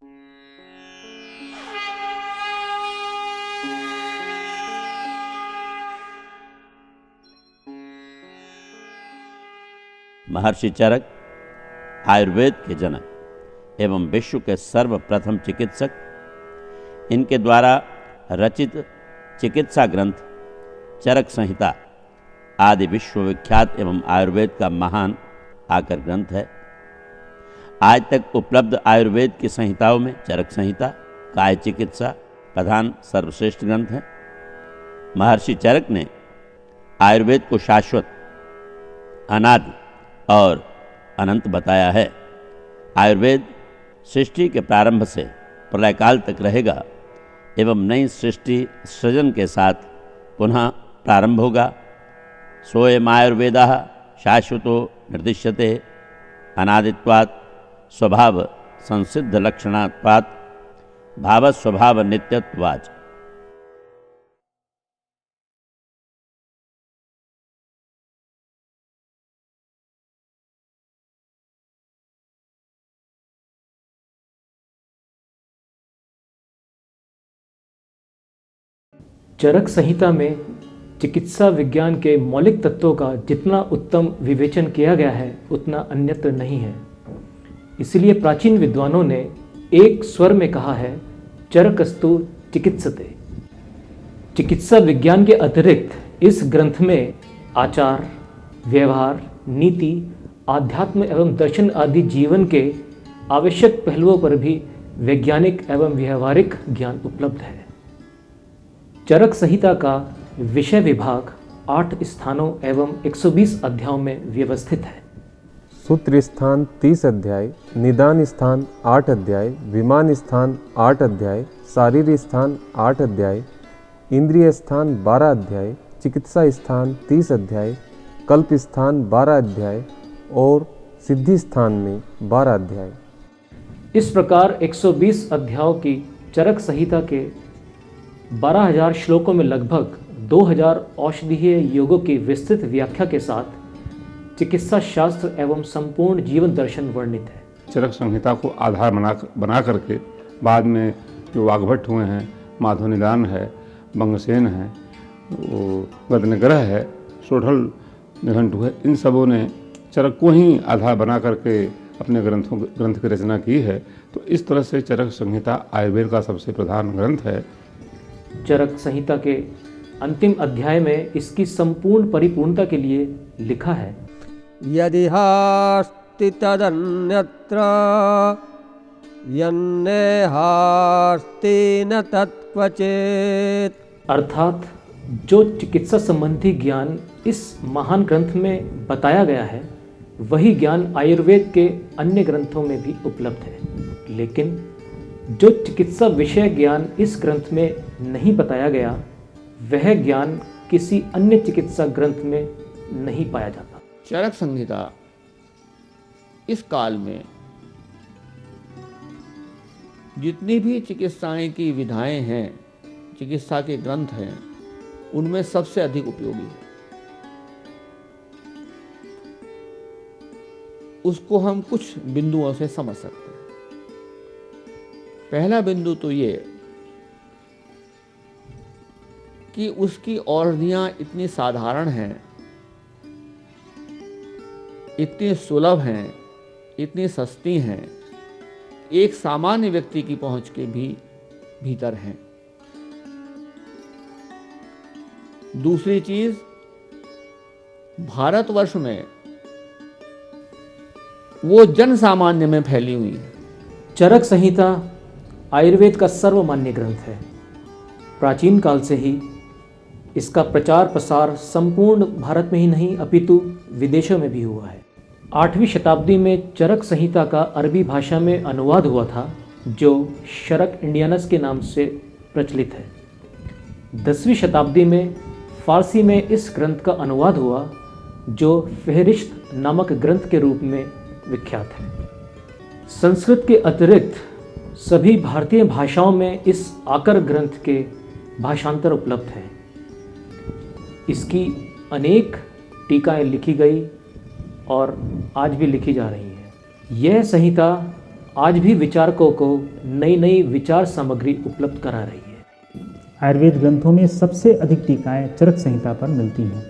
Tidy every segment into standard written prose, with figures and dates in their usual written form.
महर्षि चरक आयुर्वेद के जनक एवं विश्व के सर्वप्रथम चिकित्सक, इनके द्वारा रचित चिकित्सा ग्रंथ चरक संहिता आदि विश्वविख्यात एवं आयुर्वेद का महान आकर ग्रंथ है। आज तक उपलब्ध आयुर्वेद की संहिताओं में चरक संहिता काय चिकित्सा प्रधान सर्वश्रेष्ठ ग्रंथ है। महर्षि चरक ने आयुर्वेद को शाश्वत, अनादि और अनंत बताया है। आयुर्वेद सृष्टि के प्रारंभ से प्रलय काल तक रहेगा एवं नई सृष्टि सृजन के साथ पुनः प्रारंभ होगा। सोऽयमायुर्वेदः शाश्वतो निर्दिश्यते अनादित्वात् स्वभाव संसिद्ध लक्षणात्वात् भावस्वभाव नित्यत्वात्। चरक संहिता में चिकित्सा विज्ञान के मौलिक तत्वों का जितना उत्तम विवेचन किया गया है उतना अन्यत्र नहीं है। इसलिए प्राचीन विद्वानों ने एक स्वर में कहा है, चरकस्तु चिकित्सते। चिकित्सा विज्ञान के अतिरिक्त इस ग्रंथ में आचार, व्यवहार, नीति, आध्यात्म एवं दर्शन आदि जीवन के आवश्यक पहलुओं पर भी वैज्ञानिक एवं व्यवहारिक ज्ञान उपलब्ध है। चरक संहिता का विषय विभाग 8 स्थानों एवं 120 अध्यायों में व्यवस्थित है। सूत्र स्थान 30 अध्याय, निदान स्थान 8 अध्याय, विमान स्थान 8 अध्याय, शारीर स्थान 8 अध्याय, इंद्रिय स्थान 12 अध्याय, चिकित्सा स्थान 30 अध्याय, कल्प स्थान 12 अध्याय और सिद्धि स्थान में 12 अध्याय। इस प्रकार 120 अध्यायों की चरक संहिता के 12,000 श्लोकों में लगभग 2,000 औषधीय योगों की विस्तृत व्याख्या के साथ चिकित्सा शास्त्र एवं संपूर्ण जीवन दर्शन वर्णित है। चरक संहिता को आधार बना करके बाद में जो वाग्भट हुए हैं, माधव निदान है, बंगसेन है, वो गदनग्रह है, सोढ़ल निघंटु है, इन सबों ने चरक को ही आधार बना करके अपने ग्रंथ की रचना की है। तो इस तरह से चरक संहिता आयुर्वेद का सबसे प्रधान ग्रंथ है। चरक संहिता के अंतिम अध्याय में इसकी संपूर्ण परिपूर्णता के लिए लिखा है, यदिहास्ति तदन्यत्र यन्नेहास्ति न तत्क्वचित्। अर्थात जो चिकित्सा संबंधी ज्ञान इस महान ग्रंथ में बताया गया है वही ज्ञान आयुर्वेद के अन्य ग्रंथों में भी उपलब्ध है। लेकिन जो चिकित्सा विषय ज्ञान इस ग्रंथ में नहीं बताया गया वह ज्ञान किसी अन्य चिकित्सा ग्रंथ में नहीं पाया जाता। चरक संहिता इस काल में जितनी भी चिकित्साएं की विधाएं हैं, चिकित्सा के ग्रंथ हैं, उनमें सबसे अधिक उपयोगी है। उसको हम कुछ बिंदुओं से समझ सकते हैं। पहला बिंदु तो ये कि उसकी औषधियां इतनी साधारण हैं, इतनी सुलभ हैं, इतनी सस्ती हैं, एक सामान्य व्यक्ति की पहुंच के भी भीतर हैं। दूसरी चीज, भारतवर्ष में वो जन सामान्य में फैली हुई है। चरक संहिता आयुर्वेद का सर्वमान्य ग्रंथ है। प्राचीन काल से ही इसका प्रचार प्रसार संपूर्ण भारत में ही नहीं अपितु विदेशों में भी हुआ है। 8वीं शताब्दी में चरक संहिता का अरबी भाषा में अनुवाद हुआ था जो शरक इंडियनस के नाम से प्रचलित है। 10वीं शताब्दी में फारसी में इस ग्रंथ का अनुवाद हुआ जो फेहरिस्त नामक ग्रंथ के रूप में विख्यात है। संस्कृत के अतिरिक्त सभी भारतीय भाषाओं में इस आकर ग्रंथ के भाषांतर उपलब्ध हैं। इसकी अनेक टीकाएं लिखी गई और आज भी लिखी जा रही हैं। यह संहिता आज भी विचारकों को नई नई विचार सामग्री उपलब्ध करा रही है। आयुर्वेद ग्रंथों में सबसे अधिक टीकाएं चरक संहिता पर मिलती हैं।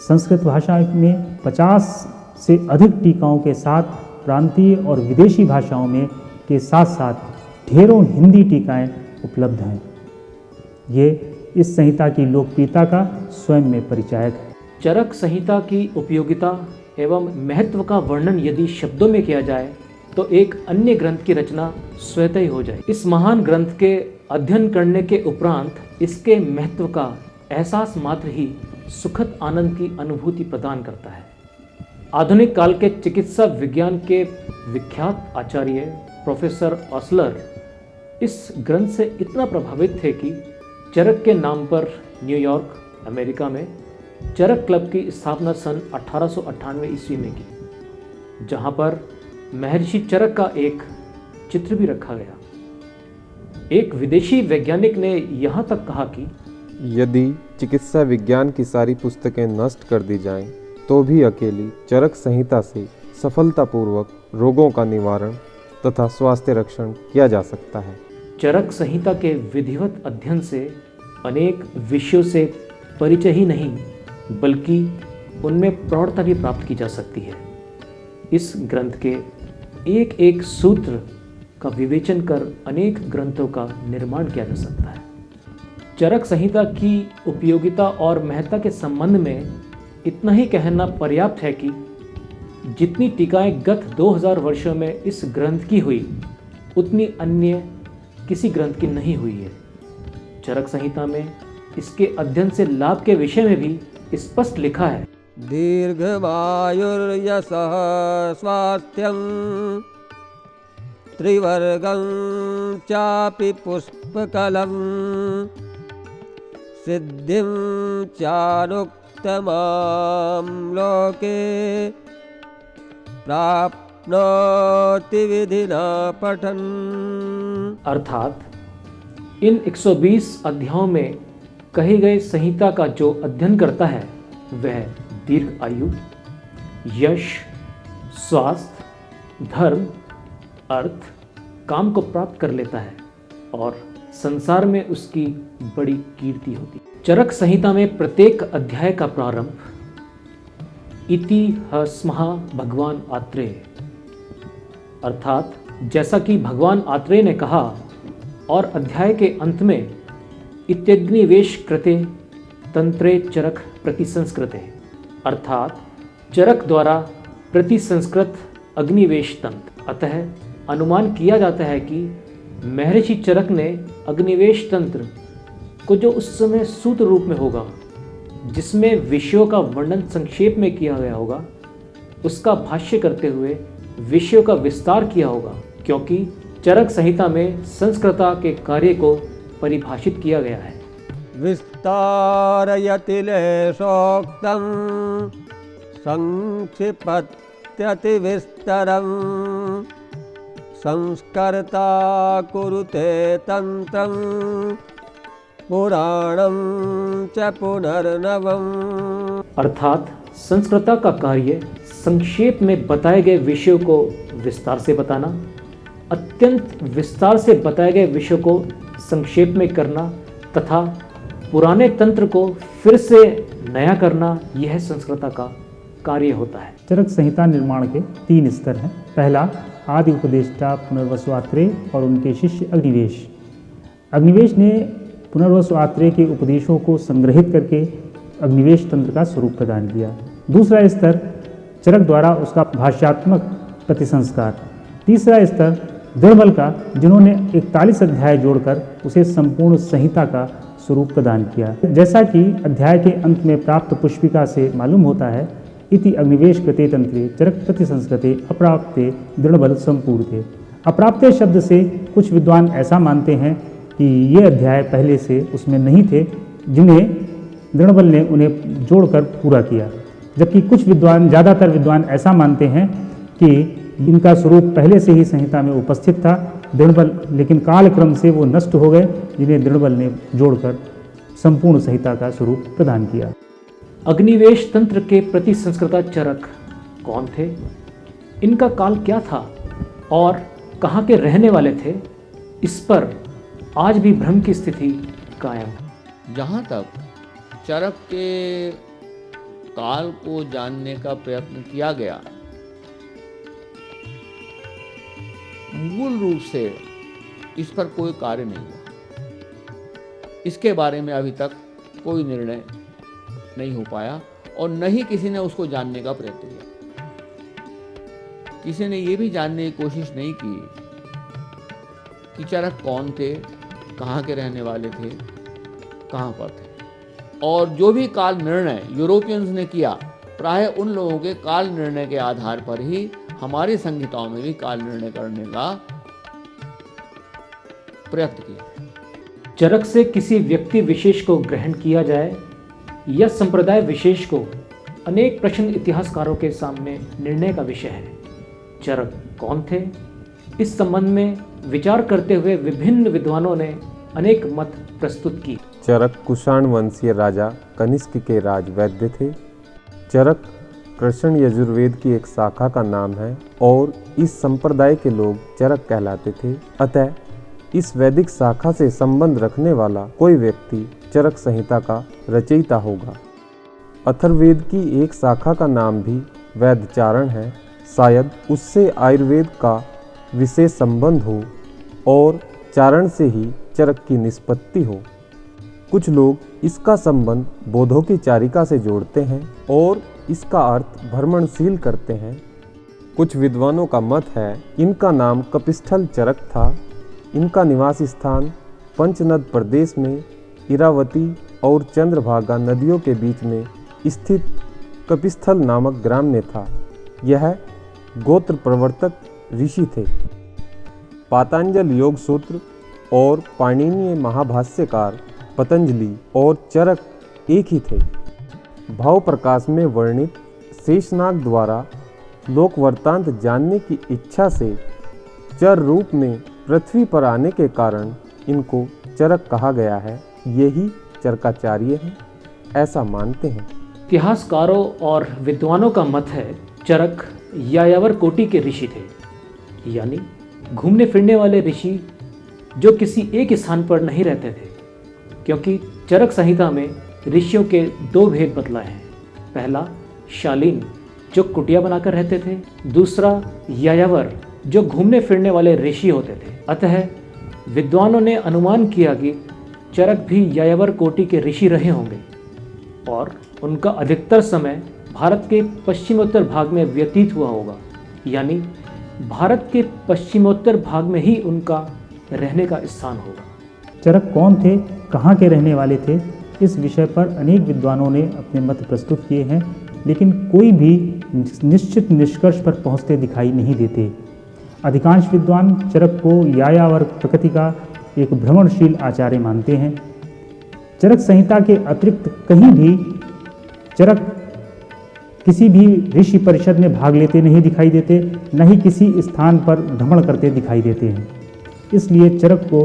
संस्कृत भाषा में 50 से अधिक टीकाओं के साथ प्रांतीय और विदेशी भाषाओं में के साथ साथ ढेरों हिंदी टीकाएं उपलब्ध हैं। ये इस संहिता की लोकप्रियता का स्वयं में परिचायक है। चरक संहिता की उपयोगिता एवं महत्व का वर्णन यदि शब्दों में किया जाए तो एक अन्य ग्रंथ की रचना स्वतः ही हो जाए। इस महान ग्रंथ के अध्ययन करने के उपरांत इसके महत्व का एहसास मात्र ही सुखद आनंद की अनुभूति प्रदान करता है। आधुनिक काल के चिकित्सा विज्ञान के विख्यात आचार्य प्रोफेसर ऑसलर इस ग्रंथ से इतना प्रभावित थे कि चरक के नाम पर न्यूयॉर्क अमेरिका में चरक क्लब की स्थापना सन 1898 ईस्वी में की, जहां पर महर्षि चरक का एक चित्र भी रखा गया। एक विदेशी वैज्ञानिक ने यहां तक कहा कि यदि चिकित्सा विज्ञान की सारी पुस्तकें नष्ट कर दी जाएं, तो भी अकेली चरक संहिता से सफलतापूर्वक रोगों का निवारण तथा स्वास्थ्य रक्षण किया जा सकता है। चरक संहिता के विधिवत अध्ययन से अनेक विषयों से परिचय ही नहीं बल्कि उनमें प्रौढ़ता भी प्राप्त की जा सकती है। इस ग्रंथ के एक एक सूत्र का विवेचन कर अनेक ग्रंथों का निर्माण किया जा सकता है। चरक संहिता की उपयोगिता और महत्ता के संबंध में इतना ही कहना पर्याप्त है कि जितनी टीकाएं गत 2000 वर्षों में इस ग्रंथ की हुई उतनी अन्य किसी ग्रंथ की नहीं हुई है। चरक संहिता में इसके अध्ययन से लाभ के विषय में भी स्पष्ट लिखा है। दीर्घमायुर्यशः स्वास्थ्यं त्रिवर्गं चापि पुष्पकलं सिद्धिं चानुक्तमां लोके प्राप्नोति विधिना पठन्। अर्थात इन 120 अध्यायों में कही गई संहिता का जो अध्ययन करता है वह दीर्घ आयु, यश, स्वास्थ्य, धर्म, अर्थ, काम को प्राप्त कर लेता है और संसार में उसकी बड़ी कीर्ति होती है। चरक संहिता में प्रत्येक अध्याय का प्रारंभ इति हस्मः भगवान आत्रेय, अर्थात जैसा कि भगवान आत्रेय ने कहा, और अध्याय के अंत में इत्यग्निवेश कृते तंत्रे चरक प्रतिसंस्कृते, अर्थात चरक द्वारा प्रतिसंस्कृत अग्निवेश तंत्र। अतः अनुमान किया जाता है कि महर्षि चरक ने अग्निवेश तंत्र को, जो उस समय सूत्र रूप में होगा जिसमें विषयों का वर्णन संक्षेप में किया गया होगा, उसका भाष्य करते हुए विषयों का विस्तार किया होगा, क्योंकि चरक संहिता में संस्कृता के कार्य को परिभाषित किया गया है। विस्तारयति लेशोक्तं संक्षिपत्यति विस्तरं संस्कर्ता कुरुते तंत्रं पुराणं च पुनर्नवम्। अर्थात संस्कृता का कार्य संक्षेप में बताए गए विषयों को विस्तार से बताना, अत्यंत विस्तार से बताए गए विषयों को संक्षेप में करना तथा पुराने तंत्र को फिर से नया करना, यह संस्कृता का कार्य होता है। चरक संहिता निर्माण के 3 स्तर हैं। पहला, आदि उपदेष्टा पुनर्वसु आत्रेय और उनके शिष्य अग्निवेश। अग्निवेश ने पुनर्वसु आत्रेय के उपदेशों को संग्रहित करके अग्निवेश तंत्र का स्वरूप प्रदान किया। दूसरा स्तर, चरक द्वारा उसका भाष्यात्मक प्रतिसंस्कार। तीसरा स्तर, दृढ़बल का, जिन्होंने 41 अध्याय जोड़कर उसे संपूर्ण संहिता का स्वरूप प्रदान किया। जैसा कि अध्याय के अंत में प्राप्त पुष्पिका से मालूम होता है, इति अग्निवेश कृते तंत्रे चरक प्रतिसंस्कृते अप्राप्ते दृढ़बल संपूर्ते। अप्राप्ते शब्द से कुछ विद्वान ऐसा मानते हैं कि ये अध्याय पहले से उसमें नहीं थे, जिन्हें दृढ़बल ने उन्हें जोड़कर पूरा किया, जबकि कुछ विद्वान, ज़्यादातर विद्वान ऐसा मानते हैं कि इनका स्वरूप पहले से ही संहिता में उपस्थित था, दृढ़बल, लेकिन कालक्रम से वो नष्ट हो गए, जिन्हें दृढ़बल ने जोड़कर संपूर्ण संहिता का स्वरूप प्रदान किया। अग्निवेश तंत्र के प्रतिसंस्कृता चरक कौन थे, इनका काल क्या था और कहाँ के रहने वाले थे, इस पर आज भी भ्रम की स्थिति कायम है। जहाँ तक चरक के काल को जानने का प्रयत्न किया गया, मूल रूप से इस पर कोई कार्य नहीं हुआ। इसके बारे में अभी तक कोई निर्णय नहीं हो पाया और न ही किसी ने उसको जानने का प्रयत्न किया। किसी ने ये भी जानने की कोशिश नहीं की कि चरक कौन थे, कहाँ के रहने वाले थे, कहाँ पर थे। और जो भी काल निर्णय यूरोपियंस ने किया, प्राय उन लोगों के काल निर्णय के आधार पर ही हमारी संहिताओं में भी काल निर्णय करने का प्रयत्न किया। चरक से किसी व्यक्ति विशेष को ग्रहण किया जाए या संप्रदाय विशेष को, अनेक प्रश्न इतिहासकारों के सामने निर्णय का विषय है। चरक कौन थे, इस संबंध में विचार करते हुए विभिन्न विद्वानों ने अनेक मत प्रस्तुत की। चरक कुषाण वंशीय राजा कनिष्क के राजवैद्य थे। चरक कृष्ण यजुर्वेद की एक शाखा का नाम है और इस संप्रदाय के लोग चरक कहलाते थे। अतः इस वैदिक शाखा से संबंध रखने वाला कोई व्यक्ति चरक संहिता का रचयिता होगा। अथर्ववेद की एक शाखा का नाम भी वैदचारण है। शायद उससे आयुर्वेद का विशेष संबंध हो और चारण से ही चरक की निष्पत्ति हो। कुछ लोग इसका संबंध बौद्धों की चारिका से जोड़ते हैं और इसका अर्थ भ्रमणशील करते हैं। कुछ विद्वानों का मत है इनका नाम कपिस्थल चरक था। इनका निवास स्थान पंचनद प्रदेश में इरावती और चंद्रभागा नदियों के बीच में स्थित कपिस्थल नामक ग्राम में था। यह गोत्र प्रवर्तक ऋषि थे। पातंजल योग सूत्र और पाणिनीय महाभाष्यकार पतंजलि और चरक एक ही थे। भाव प्रकाश में वर्णित शेषनाग द्वारा लोक वृत्तांत जानने की इच्छा से चर रूप में पृथ्वी पर आने के कारण इनको चरक कहा गया है। यही चरकाचार्य हैं, ऐसा मानते हैं। इतिहासकारों और विद्वानों का मत है चरक यायावर कोटि के ऋषि थे, यानी घूमने फिरने वाले ऋषि जो किसी एक स्थान पर नहीं रहते थे, क्योंकि चरक संहिता में ऋषियों के दो भेद बतलाए हैं। पहला शालीन जो कुटिया बनाकर रहते थे, दूसरा यायावर जो घूमने फिरने वाले ऋषि होते थे। अतः विद्वानों ने अनुमान किया कि चरक भी यायावर कोटि के ऋषि रहे होंगे और उनका अधिकतर समय भारत के पश्चिमोत्तर भाग में व्यतीत हुआ होगा, यानी भारत के पश्चिमोत्तर भाग में ही उनका रहने का स्थान होगा। चरक कौन थे, कहाँ के रहने वाले थे, इस विषय पर अनेक विद्वानों ने अपने मत प्रस्तुत किए हैं, लेकिन कोई भी निश्चित निष्कर्ष पर पहुँचते दिखाई नहीं देते। अधिकांश विद्वान चरक को यायावर प्रकृति का एक भ्रमणशील आचार्य मानते हैं। चरक संहिता के अतिरिक्त कहीं भी चरक किसी भी ऋषि परिषद में भाग लेते नहीं दिखाई देते, न ही किसी स्थान पर भ्रमण करते दिखाई देते हैं। इसलिए चरक को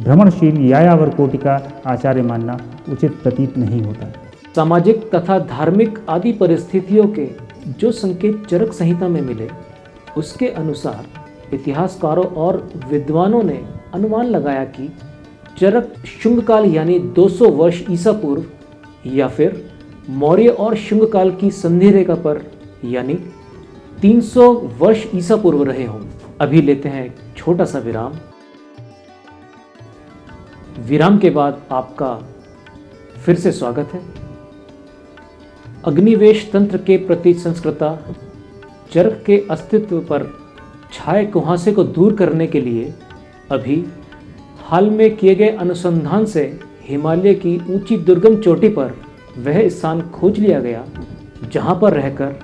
भ्रमणशील यायावर कोटि का आचार्य मानना उचित प्रतीत नहीं होता। सामाजिक तथा धार्मिक आदि परिस्थितियों के जो संकेत चरक संहिता में मिले, उसके अनुसार इतिहासकारों और विद्वानों ने अनुमान लगाया कि चरक शुंग काल यानी 200 वर्ष ईसा पूर्व या फिर मौर्य और शुंग काल की संधि रेखा पर यानी 300 वर्ष ईसा पूर्व रहे हों। अभी लेते हैं एक छोटा सा विराम। विराम के बाद आपका फिर से स्वागत है। अग्निवेश तंत्र के प्रति संस्कृता चरक के अस्तित्व पर छाए कुहासे को दूर करने के लिए अभी हाल में किए गए अनुसंधान से हिमालय की ऊंची दुर्गम चोटी पर वह स्थान खोज लिया गया जहां पर रहकर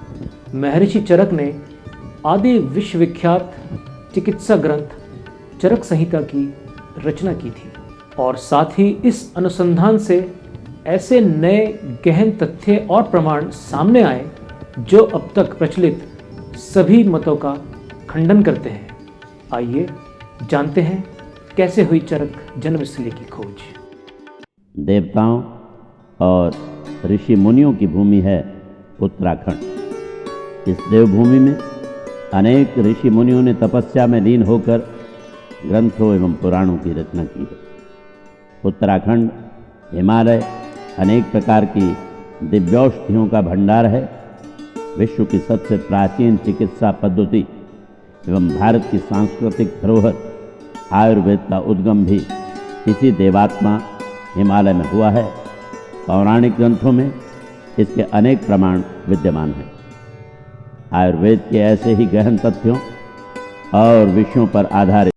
महर्षि चरक ने आदि विश्वविख्यात चिकित्सा ग्रंथ चरक संहिता की रचना की थी। और साथ ही इस अनुसंधान से ऐसे नए गहन तथ्य और प्रमाण सामने आए जो अब तक प्रचलित सभी मतों का खंडन करते हैं। आइए जानते हैं कैसे हुई चरक जन्मस्थली की खोज। देवताओं और ऋषि मुनियों की भूमि है उत्तराखंड। इस देवभूमि में अनेक ऋषि मुनियों ने तपस्या में लीन होकर ग्रंथों एवं पुराणों की रचना की है। उत्तराखंड, हिमालय अनेक प्रकार की दिव्यौषधियों का भंडार है। विश्व की सबसे प्राचीन चिकित्सा पद्धति एवं भारत की सांस्कृतिक धरोहर आयुर्वेद का उद्गम भी इसी देवात्मा हिमालय में हुआ है। पौराणिक ग्रंथों में इसके अनेक प्रमाण विद्यमान हैं। आयुर्वेद के ऐसे ही गहन तथ्यों और विषयों पर आधारित